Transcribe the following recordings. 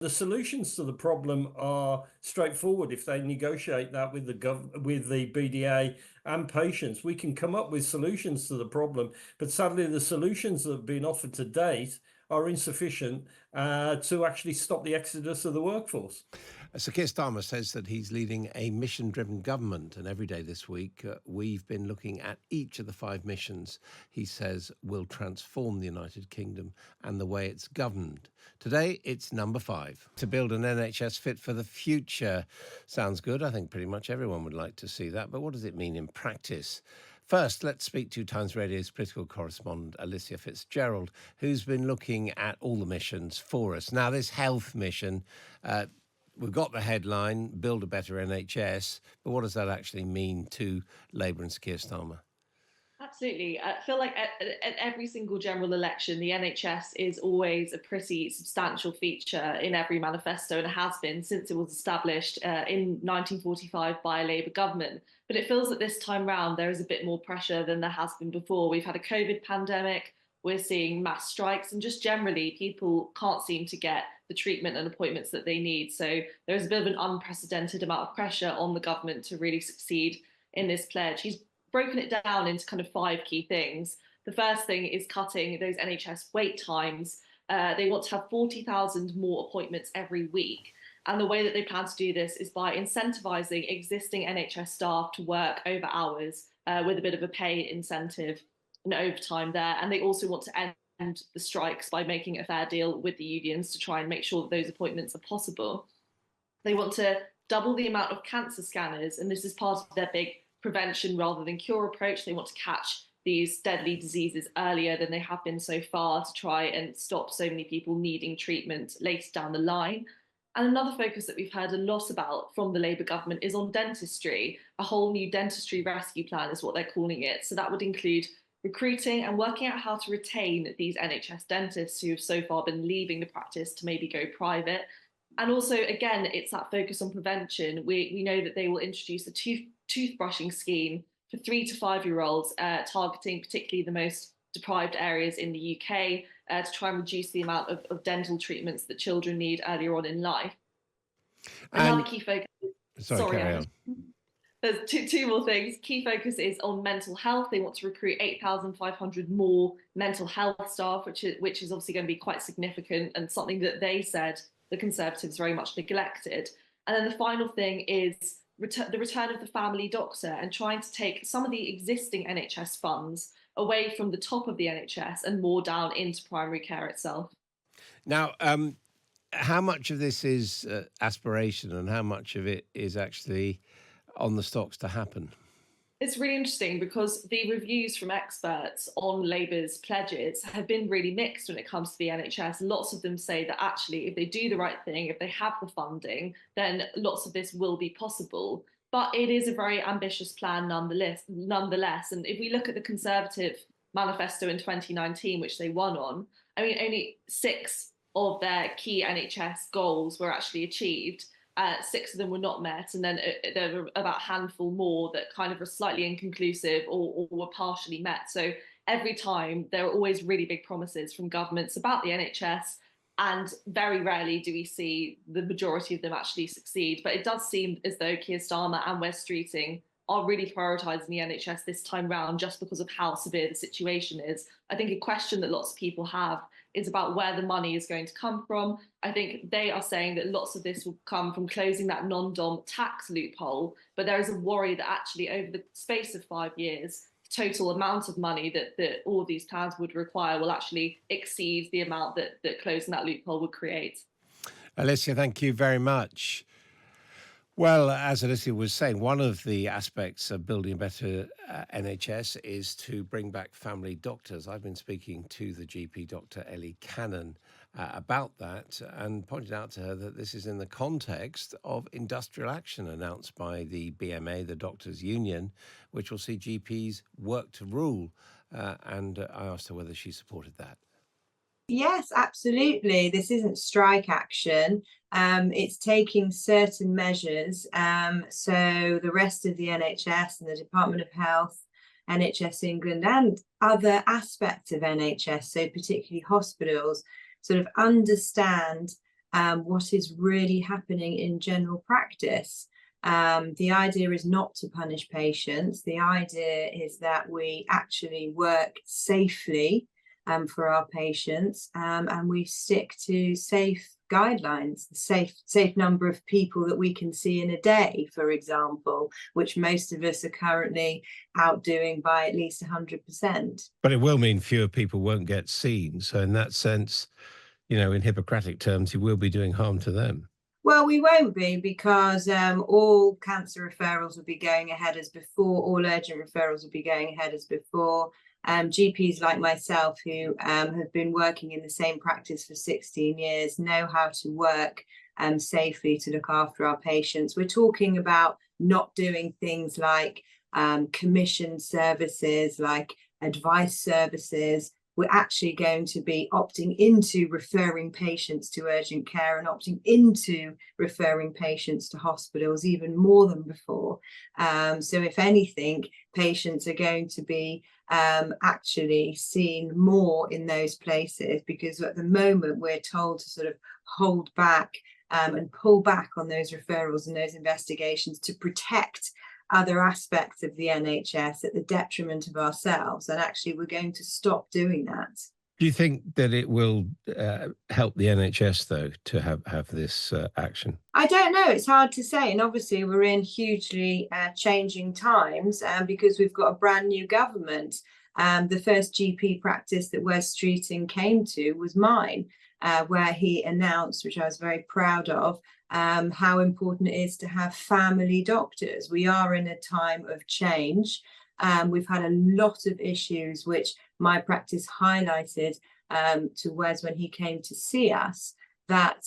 The solutions to the problem are straightforward. If they negotiate that with the BDA and patients, we can come up with solutions to the problem. But sadly, the solutions that have been offered to date are insufficient to actually stop the exodus of the workforce. So Keir Starmer says that he's leading a mission-driven government, and every day this week we've been looking at each of the 5 missions he says will transform the United Kingdom and the way it's governed. Today, it's number 5, to build an NHS fit for the future. Sounds good. I think pretty much everyone would like to see that, but what does it mean in practice? First, let's speak to Times Radio's political correspondent, Alicia Fitzgerald, who's been looking at all the missions for us. Now, this health mission, we've got the headline, Build a Better NHS, but what does that actually mean to Labour and Keir Starmer? Absolutely. I feel like at every single general election, the NHS is always a pretty substantial feature in every manifesto, and it has been since it was established in 1945 by a Labour government. But it feels that this time round there is a bit more pressure than there has been before. We've had a COVID pandemic, we're seeing mass strikes, and just generally people can't seem to get the treatment and appointments that they need. So there's a bit of an unprecedented amount of pressure on the government to really succeed in this pledge. He's broken it down into kind of 5 key things. The first thing is cutting those NHS wait times. They want to have 40,000 more appointments every week. And the way that they plan to do this is by incentivising existing NHS staff to work over hours with a bit of a pay incentive and overtime there. And they also want to end the strikes by making a fair deal with the unions to try and make sure that those appointments are possible. They want to double the amount of cancer scanners, and this is part of their big prevention rather than cure approach. They want to catch these deadly diseases earlier than they have been so far to try and stop so many people needing treatment later down the line. And another focus that we've heard a lot about from the Labour government is on dentistry. A whole new dentistry rescue plan is what they're calling it. So that would include recruiting and working out how to retain these NHS dentists who have so far been leaving the practice to maybe go private. And also, again, it's that focus on prevention. We know that they will introduce a toothbrushing scheme for 3 to 5-year-olds, targeting particularly the most deprived areas in the UK to try and reduce the amount of dental treatments that children need earlier on in life. Another key focus. Carry on. There's two more things. Key focus is on mental health. They want to recruit 8,500 more mental health staff, which is obviously going to be quite significant and something that they said the Conservatives very much neglected. And then the final thing is the return of the family doctor and trying to take some of the existing NHS funds away from the top of the NHS and more down into primary care itself. Now, how much of this is aspiration and how much of it is actually on the stocks to happen? It's really interesting because the reviews from experts on Labour's pledges have been really mixed when it comes to the NHS. Lots of them say that actually, if they do the right thing, if they have the funding, then lots of this will be possible. But it is a very ambitious plan nonetheless. And if we look at the Conservative manifesto in 2019, which they won on, I mean, only 6 of their key NHS goals were actually achieved. 6 of them were not met, and then there were about a handful more that kind of were slightly inconclusive or were partially met. So every time there are always really big promises from governments about the NHS, and very rarely do we see the majority of them actually succeed. But it does seem as though Keir Starmer and Wes Streeting are really prioritising the NHS this time round just because of how severe the situation is. I think a question that lots of people have is about where the money is going to come from. I think they are saying that lots of this will come from closing that non-dom tax loophole, but there is a worry that actually over the space of 5 years, the total amount of money that all of these plans would require will actually exceed the amount that closing that loophole would create. Alicia, thank you very much. Well, as Alicia was saying, one of the aspects of building a better NHS is to bring back family doctors. I've been speaking to the GP, Dr. Ellie Cannon, about that and pointed out to her that this is in the context of industrial action announced by the BMA, the Doctors' Union, which will see GPs work to rule. And I asked her whether she supported that. Yes, absolutely. This isn't strike action. It's taking certain measures. So the rest of the NHS and the Department of Health, NHS England, and other aspects of NHS, so particularly hospitals, sort of understand what is really happening in general practice. The idea is not to punish patients. The idea is that we actually work safely for our patients, and we stick to safe guidelines, the safe number of people that we can see in a day, for example, which most of us are currently outdoing by at least 100%. But it will mean fewer people won't get seen. So in that sense, in Hippocratic terms, you will be doing harm to them. Well, we won't be, because all cancer referrals will be going ahead as before, all urgent referrals will be going ahead as before. GPs like myself who have been working in the same practice for 16 years know how to work safely to look after our patients. We're talking about not doing things like commission services, like advice services. We're actually going to be opting into referring patients to urgent care and opting into referring patients to hospitals even more than before. So if anything, patients are going to be actually seen more in those places, because at the moment we're told to sort of hold back and pull back on those referrals and those investigations to protect other aspects of the NHS at the detriment of ourselves, and actually we're going to stop doing that. Do you think that it will help the NHS, though, to have this action? I don't know. It's hard to say. And obviously, we're in hugely changing times because we've got a brand new government. The first GP practice that Wes Streeting came to was mine, where he announced, which I was very proud of, how important it is to have family doctors. We are in a time of change. We've had a lot of issues which my practice highlighted to Wes when he came to see us, that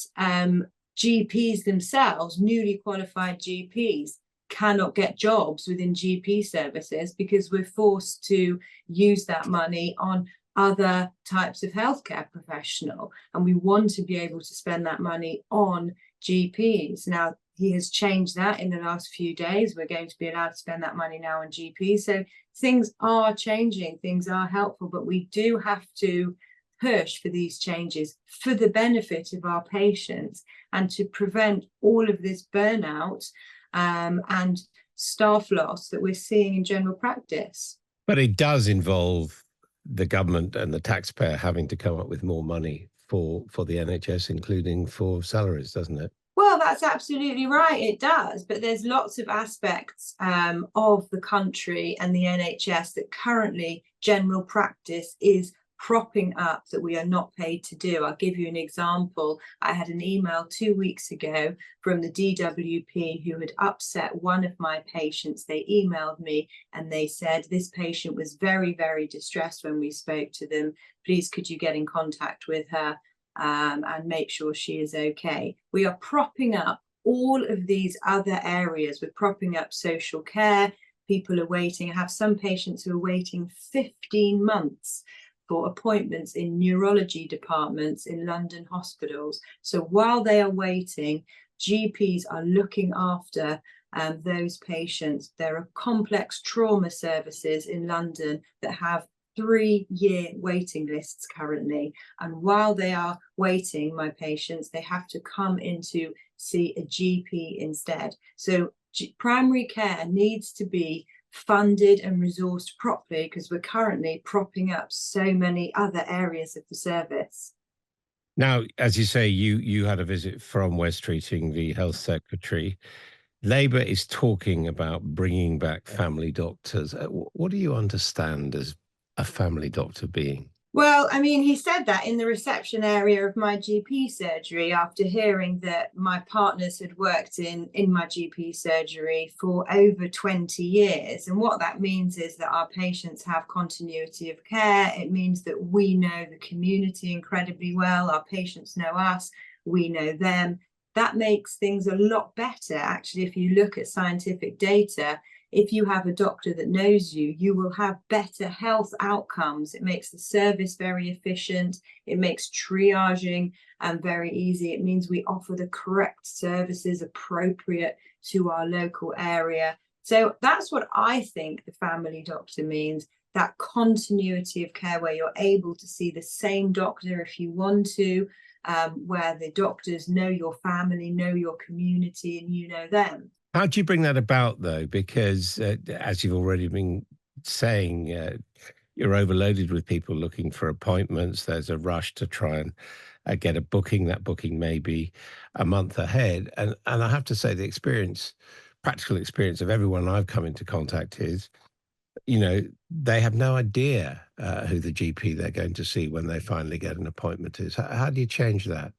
GPs themselves, newly qualified GPs, cannot get jobs within GP services because we're forced to use that money on other types of healthcare professional, and we want to be able to spend that money on GPs. Now, he has changed that in the last few days. We're going to be allowed to spend that money now on GPs. So things are changing, things are helpful, but we do have to push for these changes for the benefit of our patients and to prevent all of this burnout and staff loss that we're seeing in general practice. But it does involve the government and the taxpayer having to come up with more money for the NHS, including for salaries, doesn't it? Well, that's absolutely right, it does. But there's lots of aspects of the country and the NHS that currently general practice is propping up that we are not paid to do. I'll give you an example. I had an email 2 weeks ago from the DWP who had upset one of my patients. They emailed me and they said, this patient was very, very distressed when we spoke to them. Please, could you get in contact with her and make sure she is okay? We are propping up all of these other areas. We're propping up social care. People are waiting. I have some patients who are waiting 15 months for appointments in neurology departments in London hospitals. So while they are waiting, GPs are looking after those patients. There are complex trauma services in London that have 3-year waiting lists currently. And while they are waiting, my patients, they have to come in to see a GP instead. So primary care needs to be funded and resourced properly because we're currently propping up so many other areas of the service. Now, as you say, you had a visit from Wes Streeting, the health secretary. Labour is talking about bringing back family doctors. What do you understand as a family doctor being? Well, I mean, he said that in the reception area of my GP surgery after hearing that my partners had worked in my GP surgery for over 20 years. And what that means is that our patients have continuity of care. It means that we know the community incredibly well. Our patients know us, we know them. That makes things a lot better. Actually, if you look at scientific data, if you have a doctor that knows you, you will have better health outcomes. It makes the service very efficient. It makes triaging very easy. It means we offer the correct services appropriate to our local area. So that's what I think the family doctor means, that continuity of care where you're able to see the same doctor if you want to, where the doctors know your family, know your community, and you know them. How do you bring that about, though? Because as you've already been saying, you're overloaded with people looking for appointments. There's a rush to try and get a booking. That booking may be a month ahead. And I have to say, the experience, practical experience of everyone I've come into contact is, they have no idea who the GP they're going to see when they finally get an appointment is. How do you change that?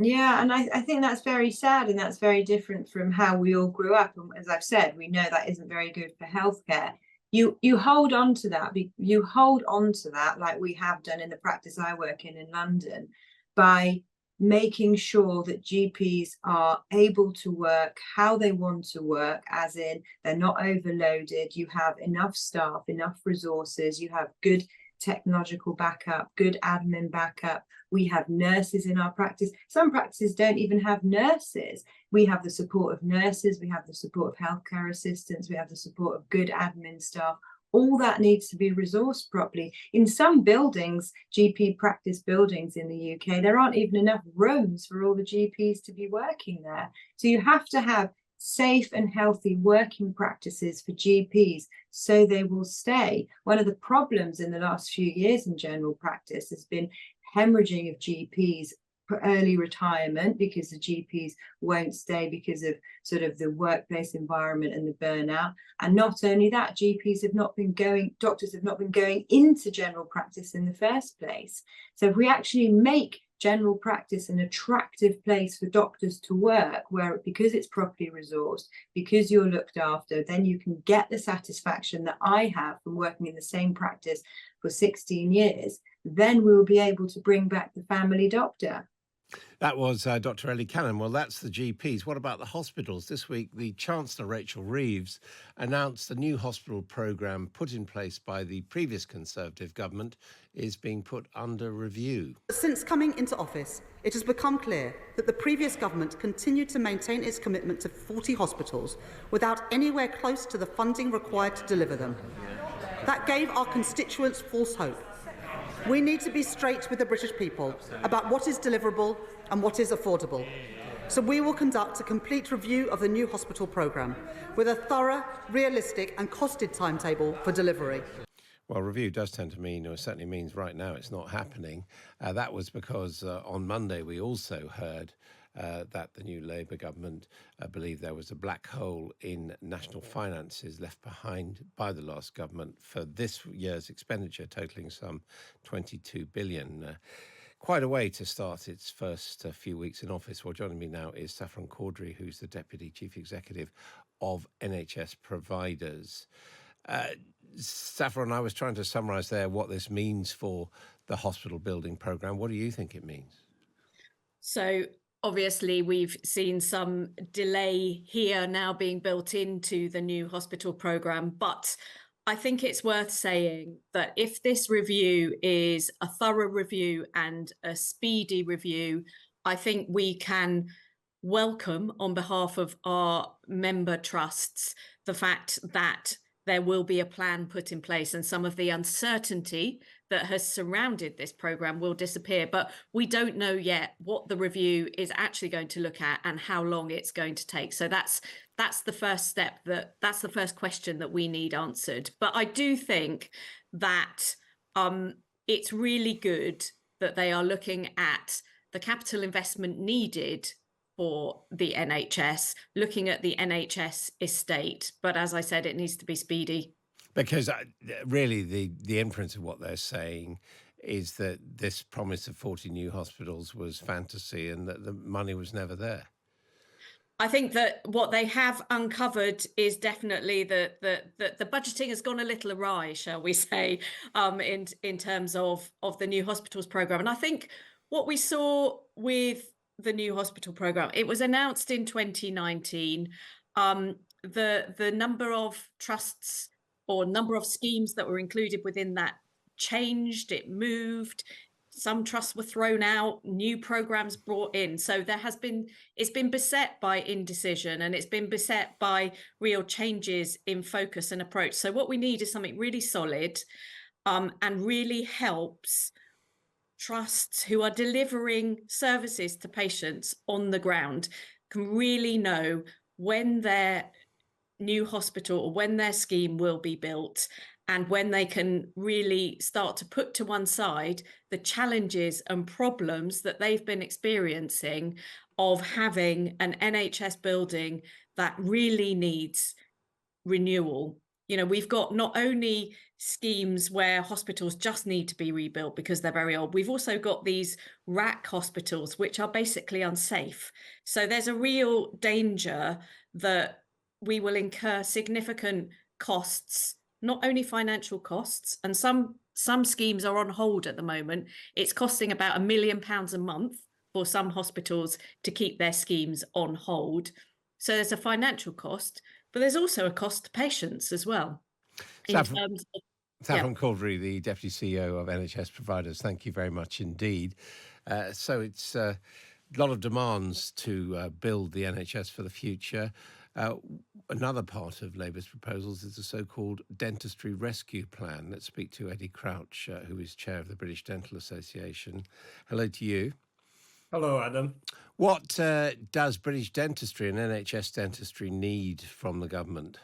Yeah, and I think that's very sad, and that's very different from how we all grew up. And as I've said, we know that isn't very good for healthcare. You hold on to that, you hold on to that like we have done in the practice I work in London, by making sure that GPs are able to work how they want to work, as in they're not overloaded, you have enough staff, enough resources, you have good technological backup, good admin backup. We have nurses in our practice. Some practices don't even have nurses. We have the support of nurses, we have the support of healthcare assistants, we have the support of good admin staff. All that needs to be resourced properly. In some buildings, GP practice buildings in the UK, there aren't even enough rooms for all the GPs to be working there. So you have to have safe and healthy working practices for GPs so they will stay. One of the problems in the last few years in general practice has been hemorrhaging of GPs for early retirement, because the GPs won't stay because of sort of the workplace environment and the burnout. And not only that, doctors have not been going into general practice in the first place. So if we actually make general practice an attractive place for doctors to work, where because it's properly resourced, because you're looked after, then you can get the satisfaction that I have from working in the same practice for 16 years, then we'll be able to bring back the family doctor. That was Dr. Ellie Cannon. Well, that's the GPs. What about the hospitals? This week, the Chancellor, Rachel Reeves, announced a new hospital programme put in place by the previous Conservative government is being put under review. Since coming into office, it has become clear that the previous government continued to maintain its commitment to 40 hospitals without anywhere close to the funding required to deliver them. That gave our constituents false hope. We need to be straight with the British people about what is deliverable and what is affordable. So we will conduct a complete review of the new hospital programme with a thorough, realistic and costed timetable for delivery. Well, review does tend to mean, or certainly means right now, it's not happening. That was because on Monday we also heard that the new Labour government believed there was a black hole in national finances left behind by the last government for this year's expenditure, totalling some 22 billion. Quite a way to start its first few weeks in office. Well, joining me now is Saffron Caudry, who's the Deputy Chief Executive of NHS Providers. Saffron, I was trying to summarise there what this means for the hospital building programme. What do you think it means? So obviously, we've seen some delay here now being built into the new hospital programme, but I think it's worth saying that if this review is a thorough review and a speedy review, I think we can welcome, on behalf of our member trusts, the fact that there will be a plan put in place and some of the uncertainty that has surrounded this programme will disappear. But we don't know yet what the review is actually going to look at and how long it's going to take. So that's the first step, that's the first question that we need answered. But I do think that it's really good that they are looking at the capital investment needed for the NHS, looking at the NHS estate. But as I said, it needs to be speedy. Because really the inference of what they're saying is that this promise of 40 new hospitals was fantasy and that the money was never there. I think that what they have uncovered is definitely that the budgeting has gone a little awry, shall we say, in terms of the new hospitals programme. And I think what we saw with the new hospital programme, it was announced in 2019. The number of trusts or number of schemes that were included within that changed, it moved. Some trusts were thrown out, new programmes brought in. So it's been beset by indecision, and it's been beset by real changes in focus and approach. So what we need is something really solid and really helps trusts who are delivering services to patients on the ground can really know when their new hospital or when their scheme will be built, and when they can really start to put to one side the challenges and problems that they've been experiencing of having an NHS building that really needs renewal. You know, we've got not only schemes where hospitals just need to be rebuilt because they're very old, we've also got these rack hospitals, which are basically unsafe. So there's a real danger that we will incur significant costs, not only financial costs, and some schemes are on hold at the moment. It's costing about £1 million a month for some hospitals to keep their schemes on hold. So there's a financial cost, but there's also a cost to patients as well. Saffron Caudry, the Deputy CEO of NHS Providers, thank you very much indeed. So it's a lot of demands to build the NHS for the future. Another part of Labour's proposals is the so-called Dentistry Rescue Plan. Let's speak to Eddie Crouch, who is chair of the British Dental Association. Hello to you. Hello, Adam. What does British dentistry and NHS dentistry need from the government?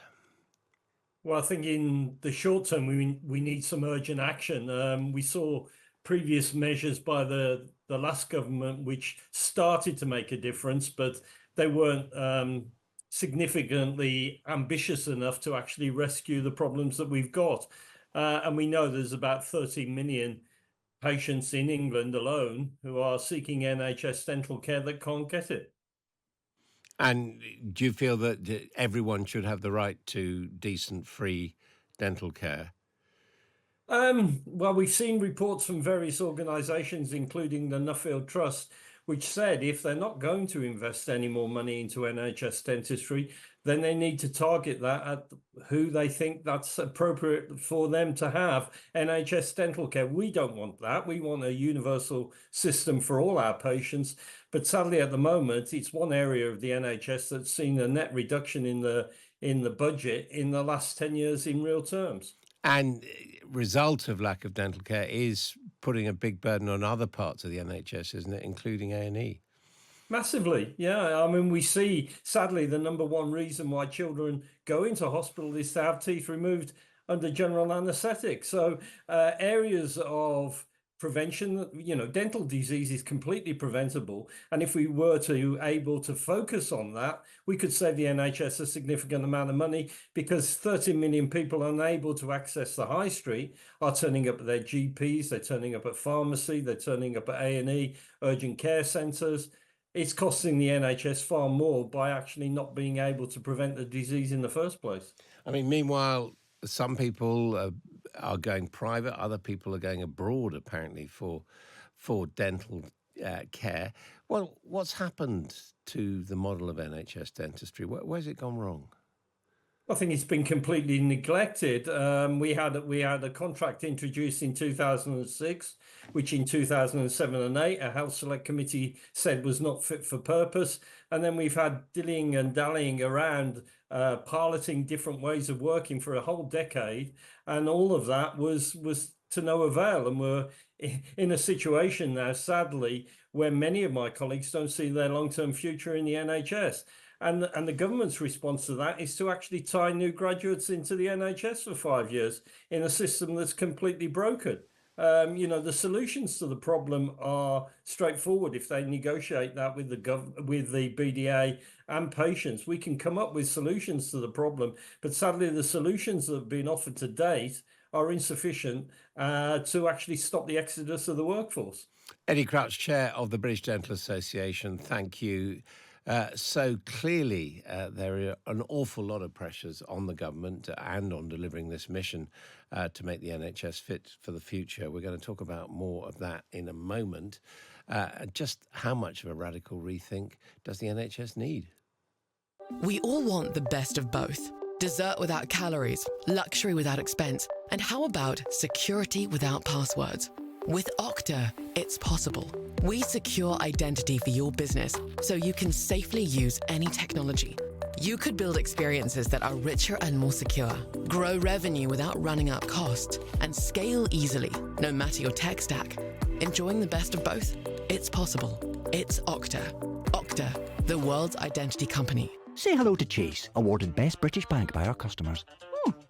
Well, I think in the short term, we need some urgent action. We saw previous measures by the last government which started to make a difference, but they weren't significantly ambitious enough to actually rescue the problems that we've got. And we know there's about 30 million patients in England alone who are seeking NHS dental care that can't get it. And do you feel that everyone should have the right to decent, free dental care? Well, we've seen reports from various organisations, including the Nuffield Trust, which said if they're not going to invest any more money into NHS dentistry, then they need to target that at who they think that's appropriate for them to have NHS dental care. We don't want that. We want a universal system for all our patients. But sadly, at the moment, it's one area of the NHS that's seen a net reduction in the budget in the last 10 years in real terms. And result of lack of dental care is putting a big burden on other parts of the NHS, isn't it, including A&E? Massively, yeah. I mean, we see, sadly, the number one reason why children go into hospital is to have teeth removed under general anaesthetic. So areas of prevention, dental disease is completely preventable. And if we were to able to focus on that, we could save the NHS a significant amount of money, because 30 million people unable to access the high street are turning up at their GPs, they're turning up at pharmacy, they're turning up at A&E, urgent care centres. It's costing the NHS far more by actually not being able to prevent the disease in the first place. I mean, meanwhile, some people are going private, other people are going abroad, apparently, for dental care. Well, what's happened to the model of NHS dentistry? Where's it gone wrong? I think it's been completely neglected. We had a contract introduced in 2006, which in 2007 and 8, a health select committee said was not fit for purpose. And then we've had dillying and dallying around, piloting different ways of working for a whole decade. And all of that was to no avail. And we're in a situation now, sadly, where many of my colleagues don't see their long-term future in the NHS. And the government's response to that is to actually tie new graduates into the NHS for 5 years in a system that's completely broken. The solutions to the problem are straightforward. If they negotiate that with the BDA and patients, we can come up with solutions to the problem. But sadly, the solutions that have been offered to date are insufficient to actually stop the exodus of the workforce. Eddie Crouch, chair of the British Dental Association, thank you. So clearly, there are an awful lot of pressures on the government and on delivering this mission to make the NHS fit for the future. We're going to talk about more of that in a moment. Just how much of a radical rethink does the NHS need? We all want the best of both. Dessert without calories, luxury without expense, and how about security without passwords? With Okta, it's possible. We secure identity for your business so you can safely use any technology. You could build experiences that are richer and more secure, grow revenue without running up costs, and scale easily, no matter your tech stack. Enjoying the best of both? It's possible. It's Okta. Okta, the world's identity company. Say hello to Chase, awarded Best British Bank by our customers.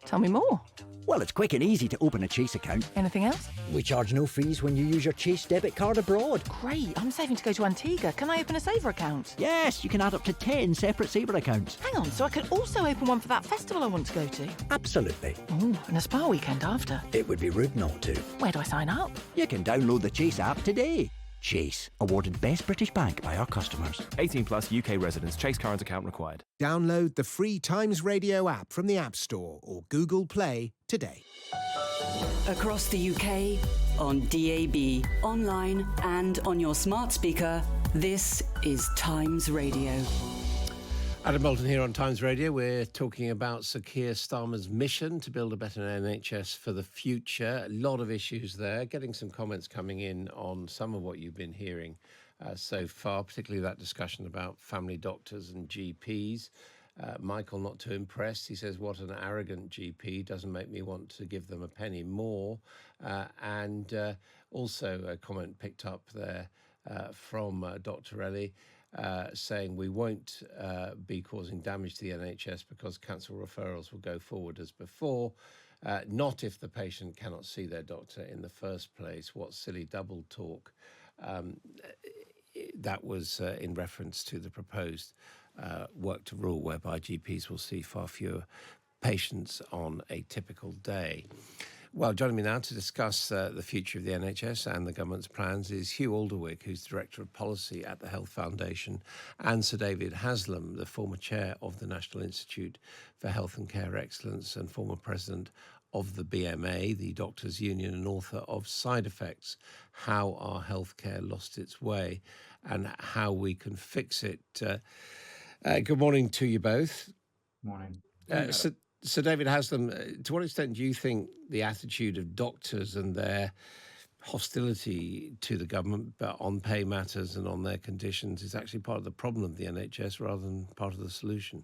Tell me more. Well, it's quick and easy to open a Chase account. Anything else? We charge no fees when you use your Chase debit card abroad. Great, I'm saving to go to Antigua. Can I open a Saver account? Yes, you can add up to 10 separate Sabre accounts. Hang on, so I could also open one for that festival I want to go to? Absolutely. Oh, and a spa weekend after. It would be rude not to. Where do I sign up? You can download the Chase app today. Chase, awarded Best British Bank by our customers. 18 plus UK residents. Chase current account required. Download the free Times Radio app from the App Store or Google Play today. Across the UK, on DAB, online and on your smart speaker, this is Times Radio. Adam Boulton here on Times Radio. We're talking about Sir Keir Starmer's mission to build a better NHS for the future. A lot of issues there. Getting some comments coming in on some of what you've been hearing so far, particularly that discussion about family doctors and GPs. Michael, not too impressed. He says, what an arrogant GP. Doesn't make me want to give them a penny more. And also a comment picked up there from Dr. Ellie, saying we won't be causing damage to the NHS because cancel referrals will go forward as before, not if the patient cannot see their doctor in the first place. What silly double talk. That was in reference to the proposed work to rule whereby GPs will see far fewer patients on a typical day. Well, joining me now to discuss the future of the NHS and the government's plans is Hugh Alderwick, who's Director of Policy at the Health Foundation, and Sir David Haslam, the former chair of the National Institute for Health and Care Excellence and former president of the BMA, the Doctors' Union, and author of Side Effects, How Our Healthcare Lost Its Way and How We Can Fix It. Good morning to you both. Morning. So David Haslam, to what extent do you think the attitude of doctors and their hostility to the government but on pay matters and on their conditions is actually part of the problem of the NHS rather than part of the solution?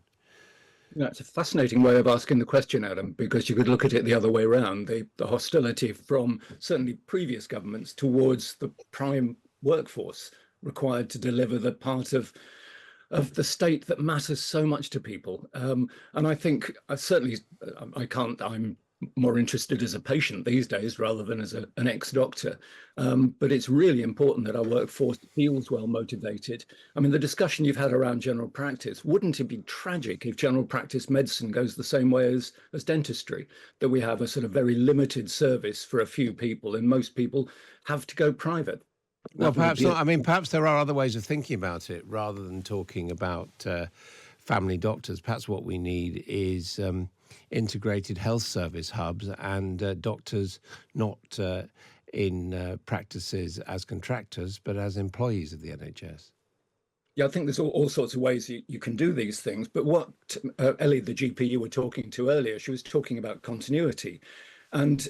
You know, it's a fascinating way of asking the question, Adam, because you could look at it the other way around. The hostility from certainly previous governments towards the prime workforce required to deliver the part of the state that matters so much to people. And I think I'm more interested as a patient these days rather than as an ex-doctor. But it's really important that our workforce feels well motivated. I mean, the discussion you've had around general practice, wouldn't it be tragic if general practice medicine goes the same way as dentistry, that we have a sort of very limited service for a few people and most people have to go private? Well, perhaps not. I mean, perhaps there are other ways of thinking about it rather than talking about family doctors. Perhaps what we need is integrated health service hubs and doctors not in practices as contractors, but as employees of the NHS. Yeah, I think there's all sorts of ways you can do these things. But what Ellie, the GP you were talking to earlier, she was talking about continuity. And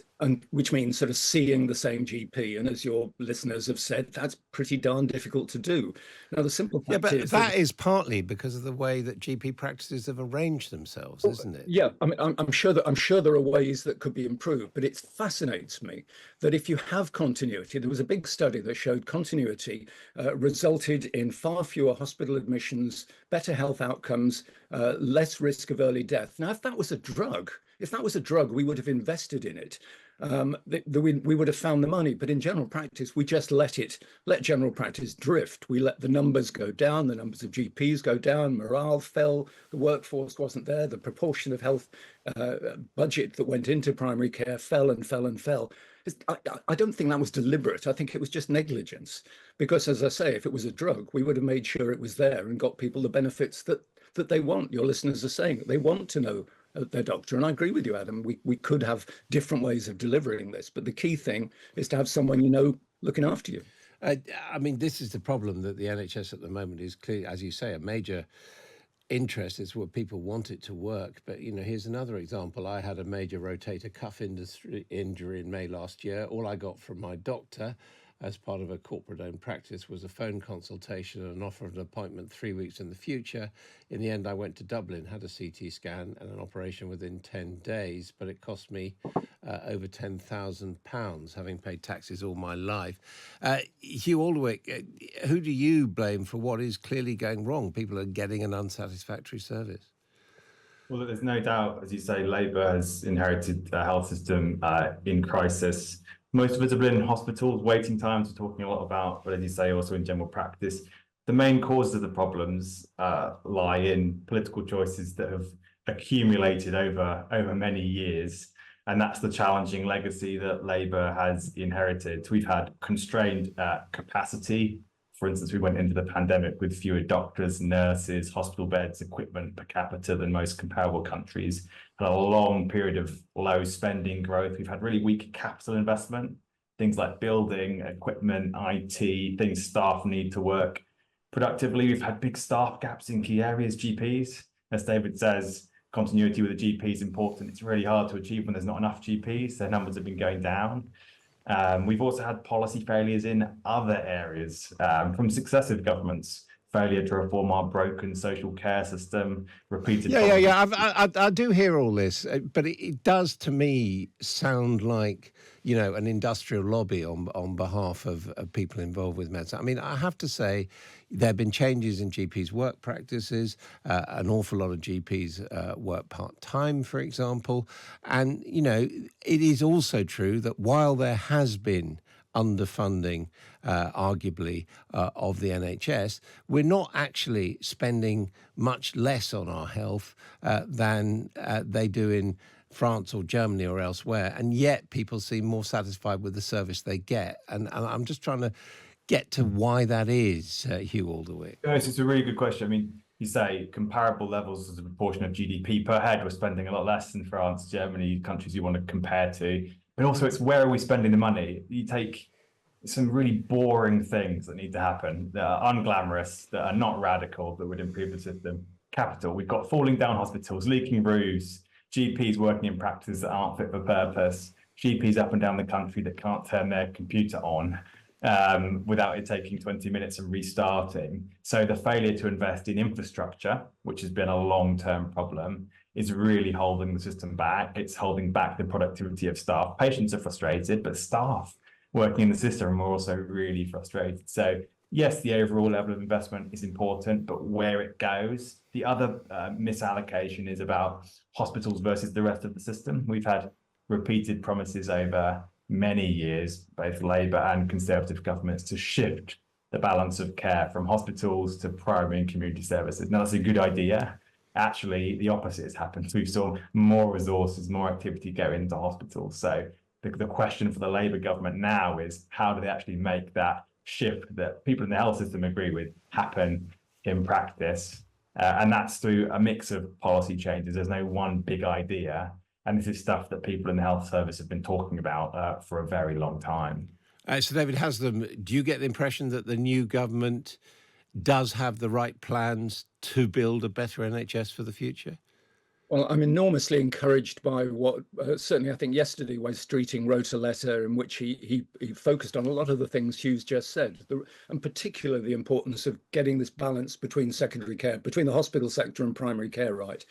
which means sort of seeing the same GP. And as your listeners have said, that's pretty darn difficult to do. Now, the simple fact is that is partly because of the way that GP practices have arranged themselves, isn't it? Yeah, I mean, I'm sure there are ways that could be improved, but it fascinates me that if you have continuity, there was a big study that showed continuity resulted in far fewer hospital admissions, better health outcomes, less risk of early death. Now, if that was a drug, we would have invested in it. We would have found the money. But in general practice, we just let general practice drift. We let the numbers go down, the numbers of GPs go down, morale fell, the workforce wasn't there, the proportion of health budget that went into primary care fell and fell and fell. I don't think that was deliberate. I think it was just negligence. Because as I say, if it was a drug, we would have made sure it was there and got people the benefits that they want. Your listeners are saying that they want to know their doctor. And I agree with you, Adam. We could have different ways of delivering this, but the key thing is to have someone you know looking after you. I mean, this is the problem that the NHS at the moment is clearly, as you say, a major interest is where people want it to work. But, you know, here's another example. I had a major rotator cuff injury in May last year. All I got from my doctor as part of a corporate-owned practice was a phone consultation and an offer of an appointment 3 weeks in the future. In the end, I went to Dublin, had a CT scan and an operation within 10 days, but it cost me over £10,000, having paid taxes all my life. Hugh Alderwick, who do you blame for what is clearly going wrong? People are getting an unsatisfactory service. Well, there's no doubt, as you say, Labour has inherited a health system in crisis. Most of us have been in hospitals, waiting times we're talking a lot about, but as you say, also in general practice. The main causes of the problems lie in political choices that have accumulated over many years. And that's the challenging legacy that Labour has inherited. We've had constrained capacity. For instance, we went into the pandemic with fewer doctors, nurses, hospital beds, equipment per capita than most comparable countries. And a long period of low spending growth. We've had really weak capital investment, things like building, equipment, IT, things staff need to work productively. We've had big staff gaps in key areas, GPs. As David says, continuity with the GP is important. It's really hard to achieve when there's not enough GPs. Their numbers have been going down. We've also had policy failures in other areas from successive governments. Failure to reform our broken social care system, repeated... I do hear all this, but it does to me sound like, you know, an industrial lobby on behalf of people involved with medicine. I mean, I have to say, there have been changes in GPs' work practices. An awful lot of GPs work part-time, for example. And, you know, it is also true that while there has been underfunding, arguably, of the NHS, we're not actually spending much less on our health than they do in France or Germany or elsewhere, and yet people seem more satisfied with the service they get. And I'm just trying to get to why that is, Hugh Alderwick. Yes, it's a really good question. I mean, you say comparable levels as a proportion of GDP per head, we're spending a lot less than France, Germany, countries you want to compare to. But also it's where are we spending the money? You take some really boring things that need to happen, that are unglamorous, that are not radical, that would improve the system. Capital, we've got falling down hospitals, leaking roofs, GPs working in practices that aren't fit for purpose, GPs up and down the country that can't turn their computer on without it taking 20 minutes and restarting. So the failure to invest in infrastructure, which has been a long-term problem, is really holding the system back. It's holding back the productivity of staff. Patients are frustrated, but staff working in the system are also really frustrated. So yes, the overall level of investment is important, but where it goes, the other misallocation is about hospitals versus the rest of the system. We've had repeated promises over many years, both Labour and Conservative governments, to shift the balance of care from hospitals to primary and community services. Now, that's a good idea. Actually, the opposite has happened. We saw more resources, more activity go into hospitals. So the question for the Labour government now is how do they actually make that shift that people in the health system agree with happen in practice? And that's through a mix of policy changes. There's no one big idea. And this is stuff that people in the health service have been talking about for a very long time. So David Haslam, do you get the impression that the new government does have the right plans to build a better NHS for the future? Well, I'm enormously encouraged by what certainly I think yesterday Wes Streeting wrote a letter in which he focused on a lot of the things Hugh's just said, and particularly the importance of getting this balance between secondary care, between the hospital sector and primary care right.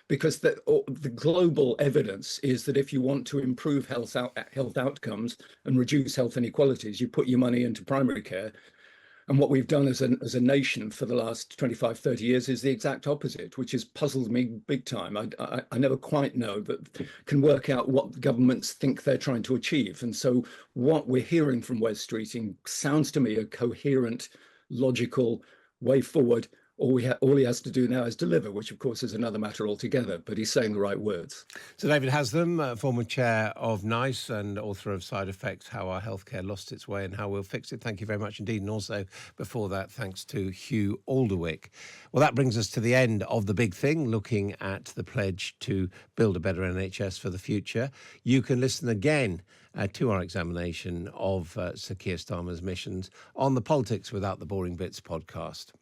Because the global evidence is that if you want to improve health outcomes and reduce health inequalities, you put your money into primary care. And what we've done as a nation for the last 25, 30 years is the exact opposite, which has puzzled me big time. I never quite know, but can work out what governments think they're trying to achieve. And so what we're hearing from Wes Streeting sounds to me a coherent, logical way forward. All he has to do now is deliver, which of course is another matter altogether, but he's saying the right words. So David Haslam, former chair of NICE and author of Side Effects, How Our Healthcare Lost Its Way and How We'll Fix It. Thank you very much indeed. And also before that, thanks to Hugh Alderwick. Well, that brings us to the end of The Big Thing, looking at the pledge to build a better NHS for the future. You can listen again to our examination of Sir Keir Starmer's missions on the Politics Without the Boring Bits podcast.